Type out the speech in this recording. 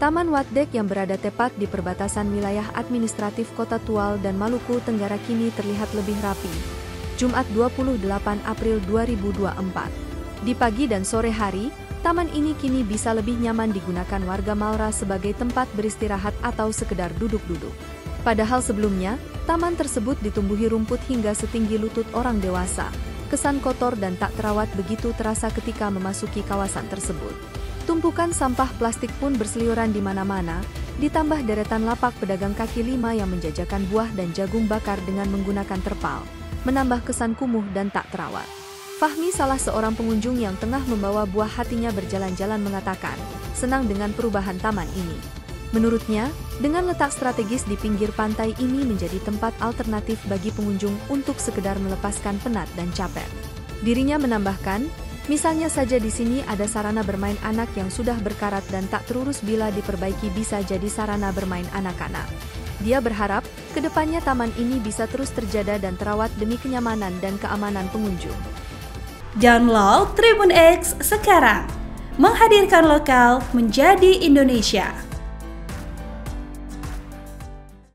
Taman Watdeg yang berada tepat di perbatasan wilayah administratif Kota Tual dan Maluku Tenggara kini terlihat lebih rapi. Jumat 28 April 2024. Di pagi dan sore hari, taman ini kini bisa lebih nyaman digunakan warga Malra sebagai tempat beristirahat atau sekedar duduk-duduk. Padahal sebelumnya, taman tersebut ditumbuhi rumput hingga setinggi lutut orang dewasa. Kesan kotor dan tak terawat begitu terasa ketika memasuki kawasan tersebut. Tumpukan sampah plastik pun berseliweran di mana-mana, ditambah deretan lapak pedagang kaki lima yang menjajakan buah dan jagung bakar dengan menggunakan terpal, menambah kesan kumuh dan tak terawat. Fahmi, salah seorang pengunjung yang tengah membawa buah hatinya berjalan-jalan, mengatakan senang dengan perubahan taman ini. Menurutnya, dengan letak strategis di pinggir pantai ini menjadi tempat alternatif bagi pengunjung untuk sekedar melepaskan penat dan capek. Dirinya menambahkan, misalnya saja di sini ada sarana bermain anak yang sudah berkarat dan tak terurus, bila diperbaiki bisa jadi sarana bermain anak-anak. Dia berharap, kedepannya taman ini bisa terus terjaga dan terawat demi kenyamanan dan keamanan pengunjung. Download Tribun X sekarang, menghadirkan lokal menjadi Indonesia.